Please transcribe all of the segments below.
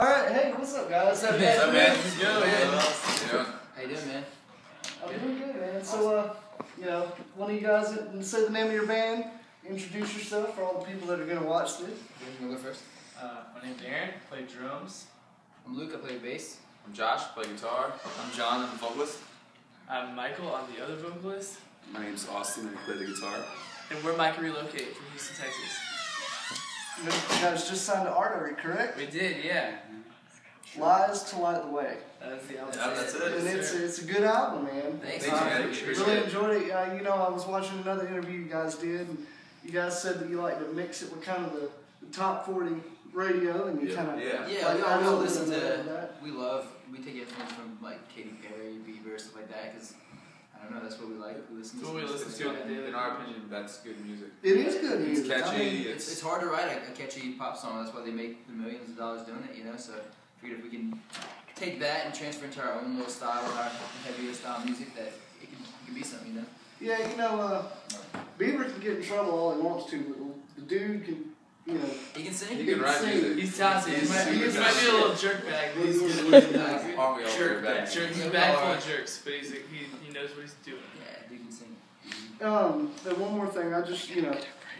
Alright, hey, what's up, guys? What's up, man? What's Yo, man. How you doing, man? I'm doing good, man. So, one of you guys say the name of your band, introduce yourself for all the people that are going to watch this. You want to go first? My name's Aaron, I play drums. I'm Luke, I play bass. I'm Josh, play guitar. I'm John, I'm the vocalist. I'm Michael, I'm the other vocalist. My name's Austin, I play the guitar. And we're Myka Relocate from Houston, Texas. You guys just signed to Artery, correct? We did, yeah. Lies to Light the Way. That's the album. Yeah, that's it. And it's a good album, man. Thanks, man. Really enjoyed it. I was watching another interview you guys did, and you guys said that you like to mix it with kind of the top 40 radio, and you kind of Yeah, we I all know listen that. we take influence from like Katy Perry, Bieber, stuff like that, because I don't know, that's what we like. We listen to. That's what we listen to on a daily. In our opinion, that's good music. It is good music. It's catchy. I mean, It's hard to write a catchy pop song. That's why they make the millions of dollars doing it, you know. So I figured if we can take that and transfer into our own little style, our heavier style music, that it can be something, you know. Yeah, Bieber can get in trouble all he wants to, but the dude can, He can sing. He can write music. He's talented. He might be a little jerk bag, but he's good. Are we all Jerk back? bag. He's a bag full of jerks, but he knows what he's doing. Yeah, dude can sing. And one more thing,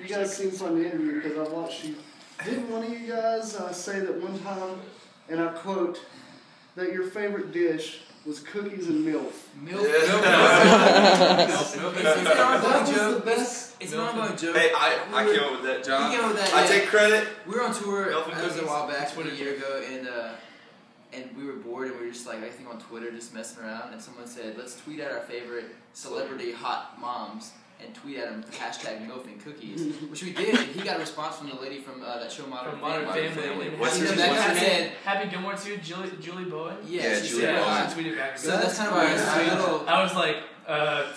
you guys seem fun to interview because I watched you. Didn't one of you guys say that one time, and I quote, that your favorite dish was cookies and milk? Milk. It's an ongoing joke. Hey, I came up with that, John. You came up with that, I take credit. We were on tour Milk and a cookies. while back, a year ago, and we were bored, and we were just like, I think on Twitter, just messing around, and someone said, let's tweet out our favorite celebrity hot moms, and tweet at them hashtag MILF and cookies, which we did, and he got a response from the lady from that show Modern Family. What's her That name? said, Happy Gilmore too, Julie Bowen. yeah, she Julie said, Bowen. I tweeted back. so that's kind of our little. I was like,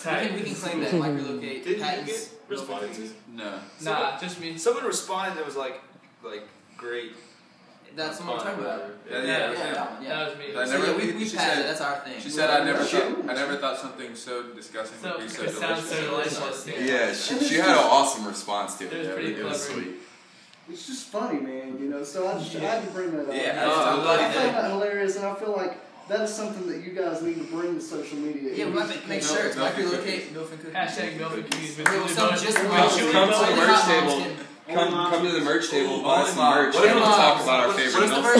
tight. We can claim that Myka Relocate Didn't you patents. get responded to? No. Nah, just me. Someone responded that was like great. That's what I'm talking about. Yeah. That one, yeah. That was me. I So never- yeah, we she patented. said- That's our thing. She said, I never thought something so disgusting So, would be so it sounds so delicious. delicious. Yeah, she had an awesome response to it. It was pretty It was clever. sweet. It's just funny, man, so I had to bring that up. Yeah, I find that hilarious, and I feel like that is something that you guys need to bring to social media. Yeah, we have to make sure it's Myka Relocate, MILF and cookies. Hashtag MILF and cookies. Well, so just Come to the merch table. Come to the merch table, buy some merch, and we'll talk about our favorite milk. What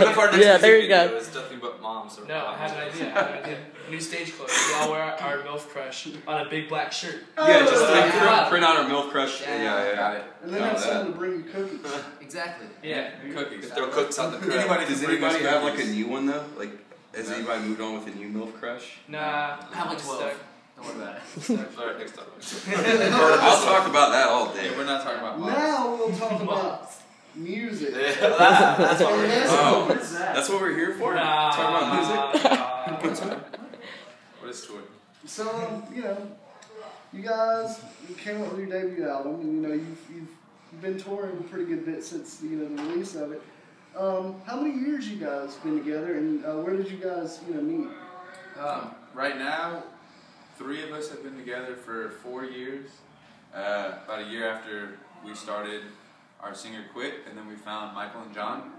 if our next music video is nothing but moms? Or No, I have an idea. New stage clothes. We all wear our MILF crush on a big black shirt. Yeah, just Yeah. print out our milk crush. Yeah. Yeah. Got it. And then have someone to bring you cookies. Exactly. Yeah. Cookies. Throw cookies on the crowd. Anybody Does can bring us anybody have like a cookies. new one though? Like, has anybody moved on with a new milk crush? Nah. I have like I'm 12. stuck. Don't worry about it. Alright, next topic. I'll talk about that all day. Yeah, we're not talking about moms. Now we'll talk about music. That's what we're here Oh. for. That's what we're here for? Nah. Talk about music? What is tour? So, you guys came up with your debut album, and you've been touring a pretty good bit since the release of it. How many years you guys been together, and where did you guys meet? Right now, 3 of us have been together for 4 years. About a year after we started, our singer quit, and then we found Michael and John.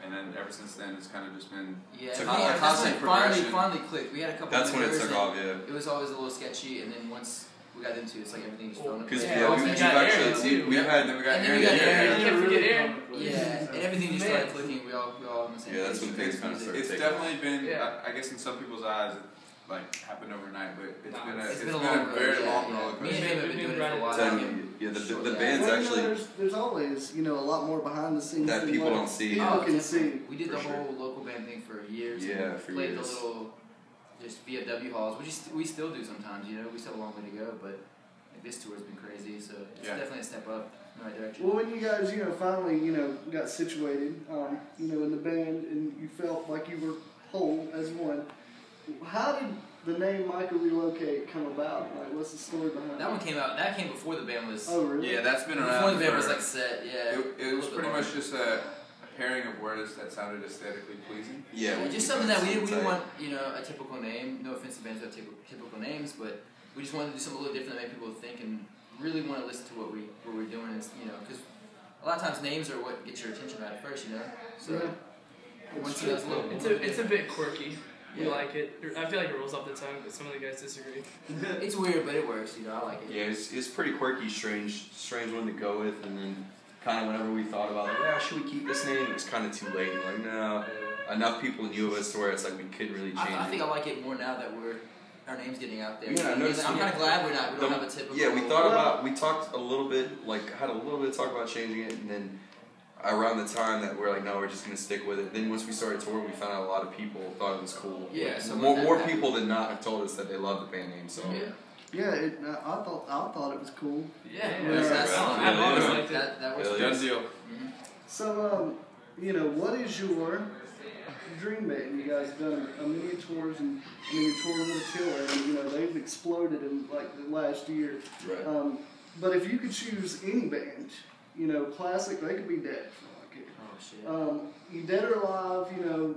And then ever since then, it's kind of just been Yeah, a constant progression. Finally clicked. We had a couple That's of when it years took and off, yeah. It was always a little sketchy, and then once we got into it, it's like everything just fell into Because place. Yeah, we've got Aaron, actually too. we've had then we got And then Aaron. we got Aaron. You can't forget Aaron. Yeah, and everything just started clicking. We all on the same Yeah, that's page. when things kind of started It's taking off. definitely been, Yeah. I guess in some people's eyes, it happened overnight, but it's It's been a been long a road, very yeah, long yeah. roller Me and coaster. him have been doing it for a while. Telling you, yeah, the band's Well, actually there's always a lot more behind the scenes that than people what don't see. People Oh, can see. We did For the sure. whole local band thing for years. Yeah, for played years. the little just VFW halls, which we still do sometimes. We still have a long way to go, but this tour has been crazy. So it's Yeah. definitely a step up in the right direction. Well, when you guys, finally, got situated, in the band, and you felt like you were whole as one, how did the name Myka Relocate come about? Like, what's the story behind That one came out. That came before the band was. Oh, really? Yeah, that's been around. Before the band for- was like set. Yeah. It was pretty much just a pairing of words that sounded aesthetically pleasing. Yeah, just something that we didn't want, a typical name. No offense to bands that have typical names, but we just wanted to do something a little different that made people think and really want to listen to what we're doing. Because a lot of times names are what gets your attention right at first, you know. So once you guys look, It's a bit quirky. We Yeah. like it. I feel like it rolls off the tongue, but some of the guys disagree. it's weird, but it works. You know, I like it. Yeah, it's pretty quirky, strange one to go with, and then kind of whenever we thought about like, yeah, should we keep this name? It was kind of too late. Like, no, enough people knew of us to where it's like we couldn't really change I think it. I like it more now that our name's getting out there. Yeah, I noticed. I'm kind of glad we don't have a typical. Yeah, we talked a little bit, had a little bit of talk about changing it, and then around the time that we're like, no, we're just gonna stick with it. Then once we started touring, we found out a lot of people thought it was cool. Yeah, so more people than not have told us that they love the band name. So Yeah, I thought it was cool. Yeah, I've always liked it. That works. Done deal. Mm-hmm. So, what is your dream band? You guys done a million tours, and you're touring with Killer, and they've exploded in like the last year. right. But if you could choose any band, classic, they could be dead for all I care. Oh shit. You dead or alive,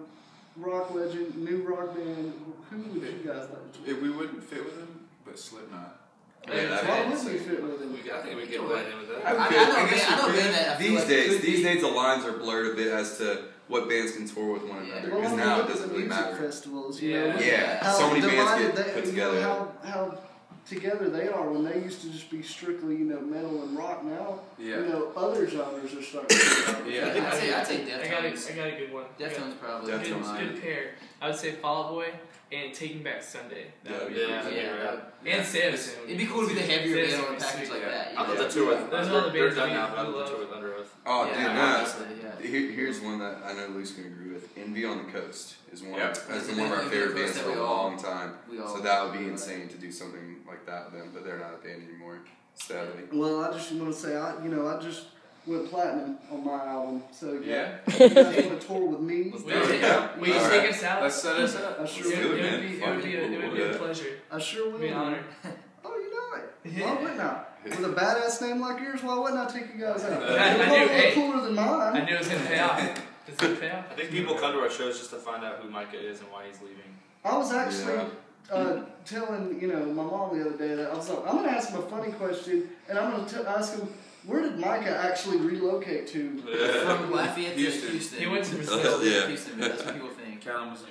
rock legend, new rock band. Who would you guys like to? If we wouldn't fit with them, but Slipknot. Why would we fit with them? I think we get right in with that. I know that I feel These like days, could be- the lines are blurred a bit as to what bands can tour with one another. Well, Because when now we it look at doesn't the really music matter. festivals, Yeah, how so many bands divided get they, put together. How together they are when they used to just be strictly, metal and rock. Now, Yeah. other genres are starting to come out. Yeah. I'd say I got Deftones. Deftones probably. Deftones. Good pair. I would say Fall Out Boy and Taking Back Sunday. That would be Yeah. pretty Yeah. good. And Samson. It'd be cool to be the heavier Samson band on a would be package sweet. like that. I'd love Yeah. to tour with. Those are all the They're bands done we now, but I'd love love. to tour with Under Oath. Oh, Yeah, dude, honestly, no. Here's one that I know Luke's gonna agree with. Envy on the Coast is one. Yep. That's been one of our favorite bands for a long time. We all- So that would be insane to do something like that with them, but they're not a band anymore. Sadly. Well, I just want to say, I just went platinum on my album. So Yeah. you guys want to tour with me? Will There we you go. will you All take right. us out? Let's set us up. I It sure would will. Good, man. be Fun. a Yeah. pleasure. I sure It'd be an will. honor. Oh, you know it. Why wouldn't I? With a badass name like yours, why wouldn't I take you guys out? I You're knew- probably a little hey. cooler than I mine. knew it was gonna pay off. It's gonna pay off. I think people come to our shows just to find out who Myka is and why he's leaving. I was actually Yeah. telling my mom the other day that I was like, I'm gonna ask him a funny question, and I'm gonna ask him, where did Myka actually relocate to? From Lafayette to Houston. Houston. He went to Still Brazil. live in Yeah. Houston, but that's what people think. Kalamazoo.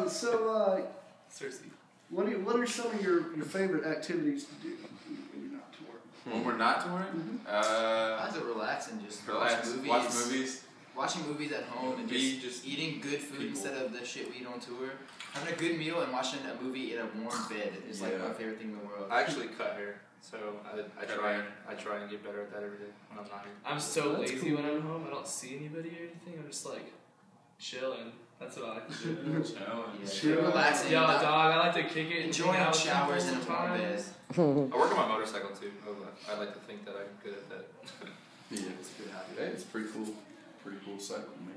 So Seriously. what are some of your favorite activities to do when you're not touring? When we're not touring, I like to relax and just relax, watch movies. watch movies. Watching movies at home and Be just just eating good food people. instead of the shit we eat on tour. Having a good meal and watching a movie in a warm bed is like Yeah. my favorite thing in the world. I actually cut hair, so I Cut try hair. I try and get better at that every day when I'm not here. I'm so That's lazy cool. when I'm home. I don't see anybody or anything. I'm just like chilling. That's what I like to do. Yeah, Chill. relaxing. Yo, dog, I like to kick it. Enjoying hang out with showers in people a warm bed. sometimes. I work on my motorcycle too. I like to think that I'm good at that. Yeah, It's a good hobby. hey, it's pretty cool. Pretty cool cycle, man.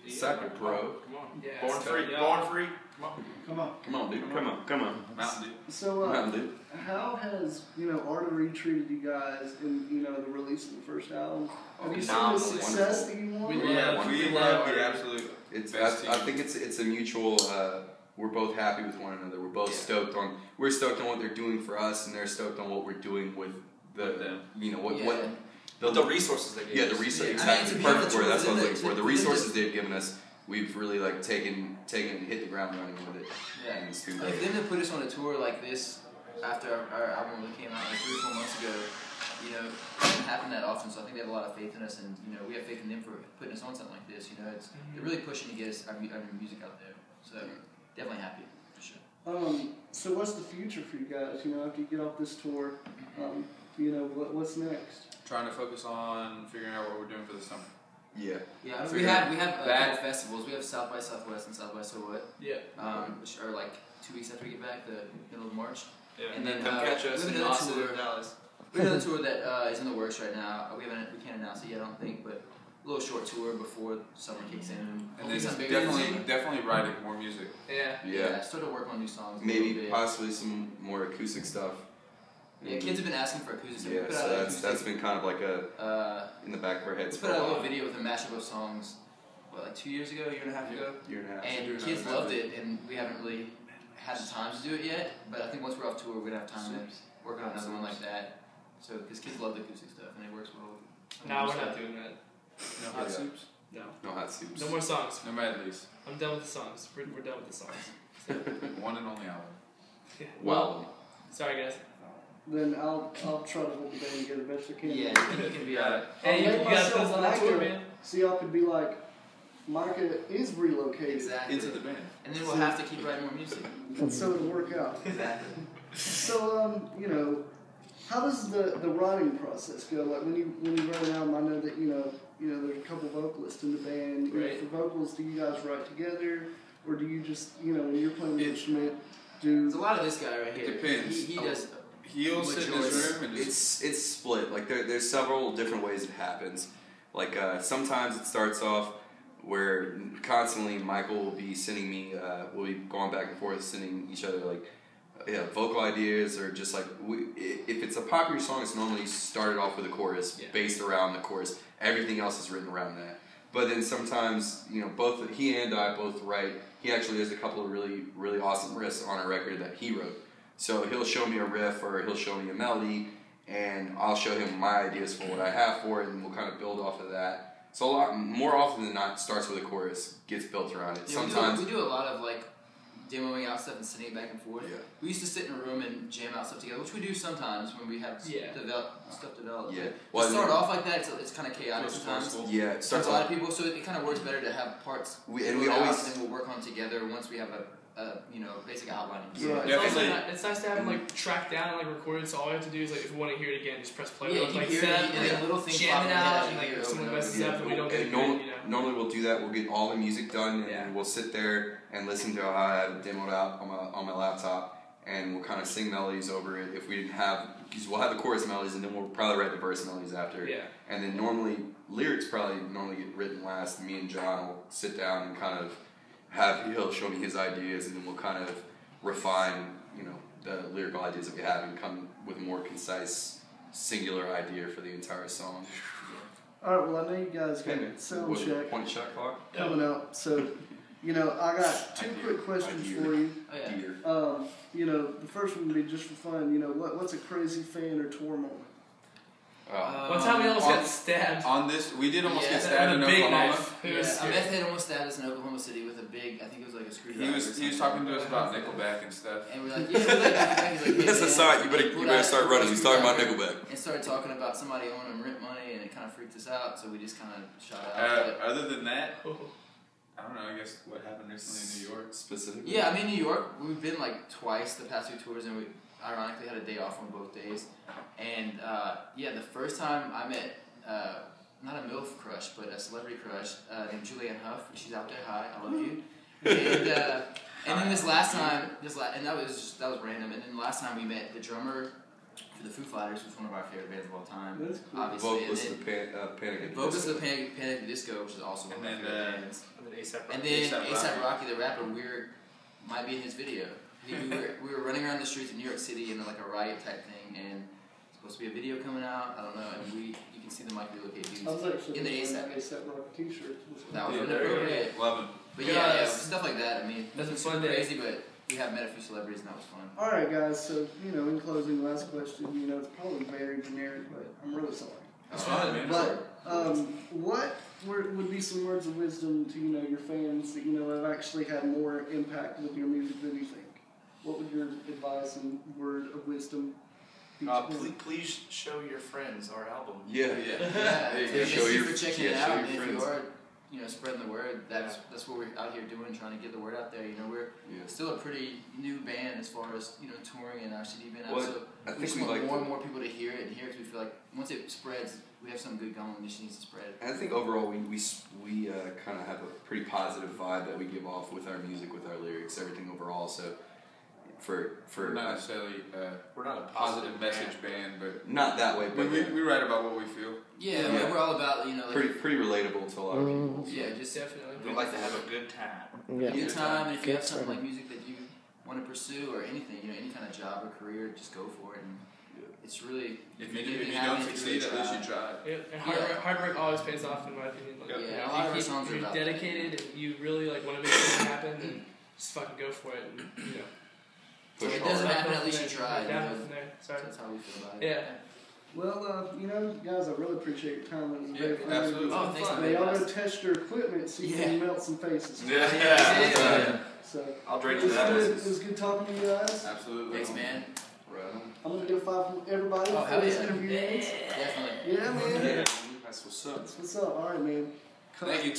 Yeah, Cycle come pro. on, Come on. Yeah, Born so, free. yeah. Born free. Come on. Come on. Come on, dude. Come on. Mountain Dew. So Mountain Dew. how has Artery treated you guys in the release of the first album? Have you seen the Phenomenally success that you want? We Yeah, love- we we have love the it. absolute It's best I team. think it's a mutual. We're both happy with one another. We're both Yeah. stoked on. We're stoked on what they're doing for us, and they're stoked on what we're doing with With them. what The resources they give yeah the us. resource Yeah, I mean, exactly to be perfect able to word. That's what I was do looking for. it- The to- resources they've given us, we've really like taken and hit the ground running with it. Yeah. And it's been Like, great. for them to put us on a tour like this after our album really came out like 3 or 4 months ago, it doesn't happen that often. So I think they have a lot of faith in us, and we have faith in them for putting us on something like this. They're really pushing to get us our music out there. So definitely happy for sure. So what's the future for you guys? After you get off this tour, what's next? Trying to focus on figuring out what we're doing for the summer. Yeah. Yeah, we Figure have that- couple festivals. We have South by Southwest and South by So What, Yeah. which are like 2 weeks after we get back, the middle of March. Yeah. And then, come catch us we have in another Austin tour. and Dallas. We have another tour that is in the works right now. We can't announce it yet, I don't think, but a little short tour before summer kicks in. And Hopefully then something bigger than summer. definitely writing more music. Yeah. Yeah. Start to work on new songs. a Maybe little bit. possibly some more acoustic stuff. Yeah, kids have been asking for acoustics. So we Yeah, put so out that's been kind of like a in the back of our we heads put for out a a little while. video with a mashup of songs, like 2 years ago, a year and a half ago, Year and a half. and doing kids another loved it, and we haven't really had the time to do it yet. But I think once we're off tour, we're gonna have time to work on another one like that. So because kids love the acoustic stuff, and it works well. No, we're not doing that. No hot soups. No. No hot soups. No more songs. No medleys. I'm done with the songs. We're done with the songs. One and only album. Yeah. Well, Sorry, guys. Then I'll try to hold the band together best I can. Yeah, you can be Hey, you I'll make gotta put us myself on that tour, Myka, man. so y'all could be like, Myka is relocated. exactly. Into the band. And then we'll have to keep writing more music. And so it'll work out. Exactly. So, how does the writing process go? Like when you write an album, I know that there's a couple vocalists in the band. Right. For vocals, do you guys write together, or do you just when you're playing the instrument, do? There's a lot of this guy right here. It depends. He does. He'll sit in his room and just. it's split. Like there's several different ways it happens. Like sometimes it starts off where constantly Michael will be sending me, we'll be going back and forth, sending each other like vocal ideas, or just like if it's a popular song, it's normally started off with a chorus based around the chorus. Everything else is written around that. But then sometimes both he and I both write. He actually has a couple of really really awesome riffs on a record that he wrote. So he'll show me a riff or he'll show me a melody, and I'll show him my ideas for what I have for it, and we'll kind of build off of that. So a lot more often than not, it starts with a chorus, gets built around it. Yeah, Sometimes we do a lot of like demoing out stuff and sending it back and forth. Yeah. We used to sit in a room and jam out stuff together, which we do sometimes when we have stuff developed. Yeah. But to start off like that, it's kind of chaotic sometimes. yeah, it starts There's a lot off. of people, so it kind of works better to have parts. We built out, always. and then we'll work on together once we have a basic outline. Yeah. It's, also Definitely. it's nice to have them like tracked down and like recorded. So all we have to do is like if we want to hear it again, just press play. Yeah, We'll, you can like hear set it, up, and then little things jam pop it in your out, head and as like you hear if it someone over and messes over. up, then we don't get And good, normally we'll do that. We'll get all the music done, and Yeah. we'll sit there and listen to how I have it demoed out on my laptop, and we'll kind of sing melodies over it. If we didn't have, because we'll have the chorus melodies, and then we'll probably write the verse melodies after. Yeah. And then lyrics normally get written last. Me and John will sit down and kind of he'll show me his ideas, and then we'll kind of refine, the lyrical ideas that we have, and come with a more concise, singular idea for the entire song. All right. Well, I know you guys got Okay. sound With check point shot clock. coming up, so I got two quick questions for you. Oh, yeah. Dear. The first one would be just for fun. What's a crazy fan or tour moment? One time we almost got stabbed. On this, we did almost Yeah, get stabbed in with a big Oklahoma. knife. It Yeah, was a scary. meth head almost stabbed us in Oklahoma City with a big, I think it was like a screwdriver. He was talking to us about Nickelback and stuff. And we're like, yeah, we're like, he's like, That's a sign. You better start running. He's talking about Nickelback. And started talking about somebody owing him rent money, and it kind of freaked us out, so we just kind of shot out. Other than that, Oh. I don't know. I guess what happened recently in New York. Specifically. Yeah, I mean, New York, we've been like twice the past two tours, and we ironically had a day off on both days. And the first time I met, not a MILF crush, but a celebrity crush named Julianne Hough. She's out there. Hi, I love you. And then this last time, and that was random. And then the last time we met the drummer for the Foo Fighters, who's one of our favorite bands of all time. That's cool. Obviously, Vocalist and of then Panic at the vocalist Disco. of the Panic at the Disco, which is also one of my And favorite then, bands. And then ASAP And Rocky. then A$AP A$AP Rocky, the rapper, might be in his video. We were running around the streets of New York City in like a riot type thing, and it's supposed to be a video coming out. I don't know, and you can see the Myka Relocate dudes I was actually in the wearing A$AP. an A$AP Rock t-shirt. That was Yeah, inappropriate. Love him. But Yeah, yeah, it's- stuff like that. I mean, That's a it's fun super day. crazy, but we have met a few celebrities, and that was fun. All right, guys. So in closing, last question. It's probably very generic, but I'm really sorry. That's fine, man. But what would be some words of wisdom to your fans that have actually had more impact with your music than you think? What would your advice and word of wisdom be? to them? Please show your friends our album. Yeah. Yeah, There you go. thank Show you your- for checking yeah, it show out. your And if friends. you are, spreading the word, that's what we're out here doing, trying to get the word out there. We're Yeah. still a pretty new band as far as touring and our CD been out. Well, So I we think just we want like more to- and more people to hear it and hear it, because we feel like once it spreads, we have something good going. It just needs to spread. And I think overall we kind of have a pretty positive vibe that we give off with our music, with our lyrics, everything overall. So for We're not necessarily We're not a positive message band, but not that way, but we write about what we feel. Yeah, Yeah. we're all about like, pretty relatable to a lot of people. so. yeah, just Definitely. We like to have a good time. Yeah. good time. And if you have Good something time. like music that you want to pursue or anything, any kind of job or career, just go for it. And it's really If you make me don't happy if succeed, really at least try. you tried. Yeah, and hard work always pays off, in my opinion. Like, Yeah, a if lot you of our keep- songs if are you're about that. dedicated and you really want to make something happen, then just fucking go for it. And, So Push it hard. doesn't happen, Go at least from you there. tried. Down from there. Sorry. That's how we feel about it. Yeah. Well, guys, I really appreciate your time. It was very fun. Absolutely. Oh, thanks for Y'all having go us. test your equipment so you can melt some faces. Yeah. So I'll drink it to was that. good. It was good talking to you guys. Absolutely. Thanks, man. Right on. I'm gonna do a 5 from everybody Oh, for hell this yeah. interview. Definitely. Yeah, man. Yeah, that's what's up. That's what's up. All right, man. Thank you.